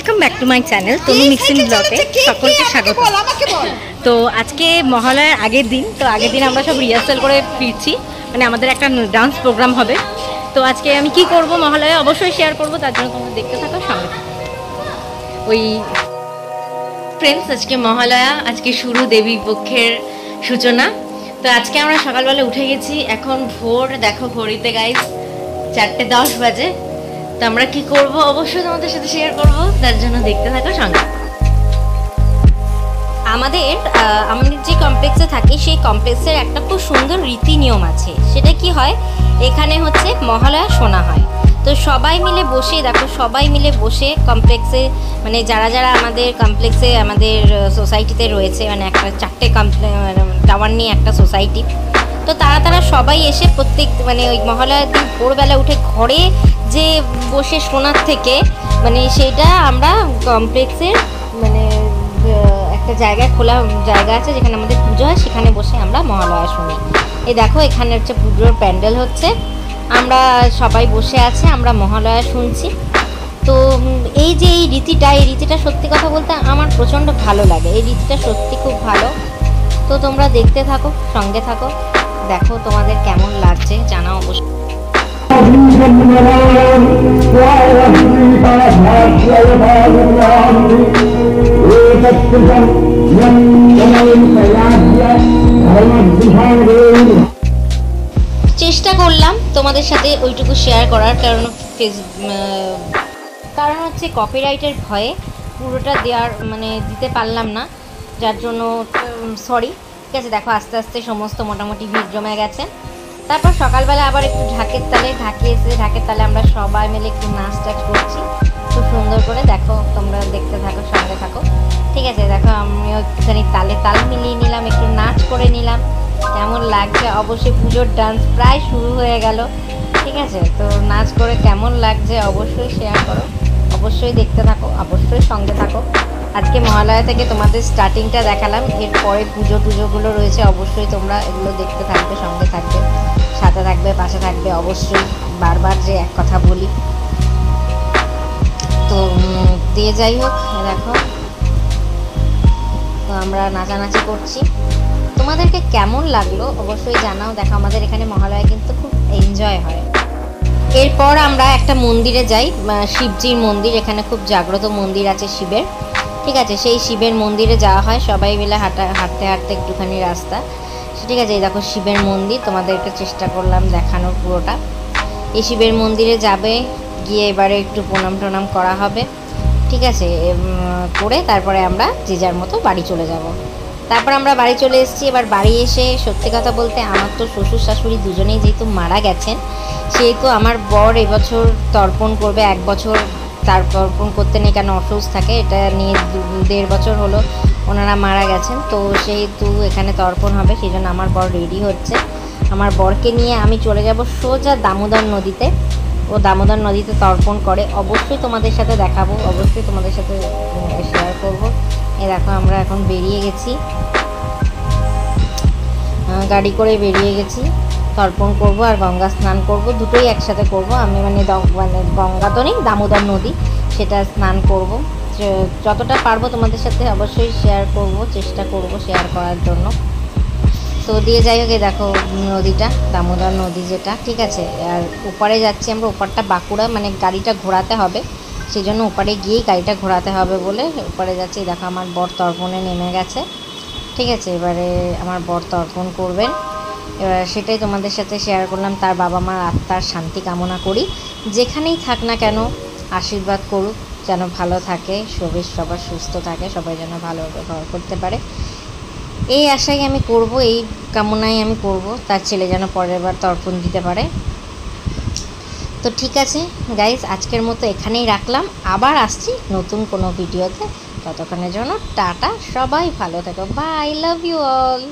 Welcome back to my channel Tanu mixing ব্লগে সকলকে স্বাগত। তো আজকে মহালয়ার আগের দিন, তো আগের দিন আমরা সব রিহার্সাল করে ফিরছি, মানে আমাদের একটা ডান্স প্রোগ্রাম হবে। তো আজকে আমি কি করব মহালয়া অবশ্যই শেয়ার করব, তার জন্য তোমরা দেখতে থাকো সঙ্গে। ওই ফ্রেন্ডস, আজকে মহালয়া, আজকে শুরু দেবী পক্ষের সূচনা। তো আজকে আমরা সকালবেলা উঠে গেছি, এখন ভোর দেখো ঘড়িতে গাইস 4:10 বাজে। তো আমরা কি করব অবশ্যই তোমাদের সাথে শেয়ার করব, তার জন্য দেখতে থাকো সঙ্গে। আমাদের যে কমপ্লেক্সে থাকি সেই কমপ্লেক্সের একটা খুব সুন্দর রীতি নিয়ম আছে। সেটা কি হয়, এখানে হচ্ছে মহালয়া শোনা হয়। তো সবাই মিলে বসে দেখো, সবাই মিলে বসে কমপ্লেক্সে, মানে যারা যারা আমাদের কমপ্লেক্সে আমাদের সোসাইটিতে রয়েছে, মানে একটা 4টে টাওয়ার নিয়ে একটা সোসাইটি। তো তারা সবাই এসে প্রত্যেক মানে ওই মহালয়ার দিন ভোরবেলা উঠে ঘরে যে বসে শোনার থেকে, মানে সেটা আমরা কমপ্লেক্সের মানে একটা জায়গায়, খোলা জায়গা আছে যেখানে আমাদের পুজো হয়, সেখানে বসে আমরা মহালয়া শুনি। এই দেখো এখানে হচ্ছে পুজোর প্যান্ডেল হচ্ছে, আমরা সবাই বসে আছে, আমরা মহালয়া শুনছি। তো এই যে এই রীতিটা সত্যি কথা বলতে আমার প্রচণ্ড ভালো লাগে। এই রীতিটা সত্যি খুব ভালো। তো তোমরা দেখতে থাকো, সঙ্গে থাকো, দেখো তোমাদের কেমন লাগছে জানাও অবশ্যই। চেষ্টা করলাম তোমাদের সাথে ওইটুকু শেয়ার করার, কারণ হচ্ছে কপিরাইটের ভয়ে পুরোটা দিতে পারলাম না, যার জন্য সরি। ঠিক আছে, দেখো আস্তে আস্তে সমস্ত মোটামুটি ভিড় জমে গেছে। তারপর সকালবেলা আবার একটু ঢাকের তালে আমরা সবাই মিলে একটু নাচ টাচ করছি খুব সুন্দর করে। দেখো তোমরা দেখতে থাকো, সঙ্গে থাকো। ঠিক আছে, দেখো আমিও একটুখানি তালে তাল মিলিয়ে নিলাম, একটু নাচ করে নিলাম। কেমন লাগছে অবশ্যই, পুজোর ডান্স প্রায় শুরু হয়ে গেল। ঠিক আছে, তো নাচ করে কেমন লাগছে অবশ্যই শেয়ার করো, অবশ্যই দেখতে থাকো, অবশ্যই সঙ্গে থাকো। আজকে মহালয়া থেকে তোমাদের স্টার্টিংটা দেখালাম, এরপরে পুজোগুলো রয়েছে, অবশ্যই তোমরা এগুলো দেখতে থাকবে, সঙ্গে থাকবে, সাথে থাকবে, পাশে থাকবে। অবশ্যই বারবার যে এক কথা বলি, তো দিয়ে যাই হোক, দেখো তো আমরা নাচানাচি করছি। তোমাদেরকে কেমন লাগলো অবশ্যই জানাও। দেখো আমাদের এখানে মহালয়া কিন্তু খুব এনজয় হয়। এরপর আমরা একটা মন্দিরে যাই, শিবজির মন্দির, এখানে খুব জাগ্রত মন্দির আছে শিবের। ঠিক আছে, সেই শিবের মন্দিরে যাওয়া হয় সবাই মিলে, হাঁটতে একটুখানি রাস্তা। ঠিক আছে, এই দেখো শিবের মন্দির, তোমাদেরকে চেষ্টা করলাম দেখানোর পুরোটা। এই শিবের মন্দিরে যাবে, গিয়ে এবারে একটু প্রণাম করা হবে। ঠিক আছে, করে তারপরে আমরা যে যার মতো বাড়ি চলে যাব। তারপর আমরা বাড়ি চলে এসেছি। এবার বাড়ি এসে সত্যি কথা বলতে আমার তো শ্বশুর শাশুড়ি দুজনেই যেহেতু মারা গেছেন, সেহেতু আমার বর এবছর তর্পণ করবে। 1 বছর তার তর্পণ করতে নেই, কেন অসুস্থ থাকে, এটা নিয়ে 1.5 বছর হলো ওনারা মারা গেছেন। তো সেহেতু এখানে তর্পণ হবে, সেই জন্য আমার বর রেডি হচ্ছে। আমার বরকে নিয়ে আমি চলে যাব সোজা দামোদর নদীতে। ও দামোদর নদীতে তর্পণ করে, অবশ্যই তোমাদের সাথে দেখাবো, অবশ্যই তোমাদের সাথে শেয়ার করব। এই দেখো আমরা এখন বেরিয়ে গেছি, গাড়ি করে বেরিয়ে গেছি। তর্পণ করব আর গঙ্গা স্নান করব, দুটোই একসাথে করব। আমি মানে গঙ্গা তো নেই, দামোদর নদী, সেটা স্নান করব। যতটা পারবো তোমাদের সাথে অবশ্যই শেয়ার করব, চেষ্টা করব শেয়ার করার জন্য। তো দিয়ে যাই হোক, দেখো নদীটা দামোদর নদী যেটা, ঠিক আছে। আর ওপারে যাচ্ছি আমরা, ওপারটা বাঁকুড়া, মানে গাড়িটা ঘোরাতে হবে, সেই জন্য ওপারে গিয়েই গাড়িটা ঘোরাতে হবে বলে ওপারে যাচ্ছি। দেখো আমার বর তর্পণে নেমে গেছে। ঠিক আছে, এবারে আমার বর তর্পণ করবেন, এবার সেটাই তোমাদের সাথে শেয়ার করলাম। তার বাবা মার আত্মার শান্তি কামনা করি, যেখানেই থাক না কেন আশীর্বাদ করুক, যেন ভালো থাকে, সবার সুস্থ থাকে, সবাই যেন ভালোভাবে ঘর করতে পারে, এই আশাই আমি করব, এই কামনাই আমি করব, তার ছেলে যেন পরের বার তর্পণ দিতে পারে। তো ঠিক আছে গাইজ, আজকের মতো এখানেই রাখলাম, আবার আসছি নতুন কোনো ভিডিওতে। ততক্ষণের জন্য টাটা, সবাই ভালো থেকো, বাই, লাভ ইউ অল।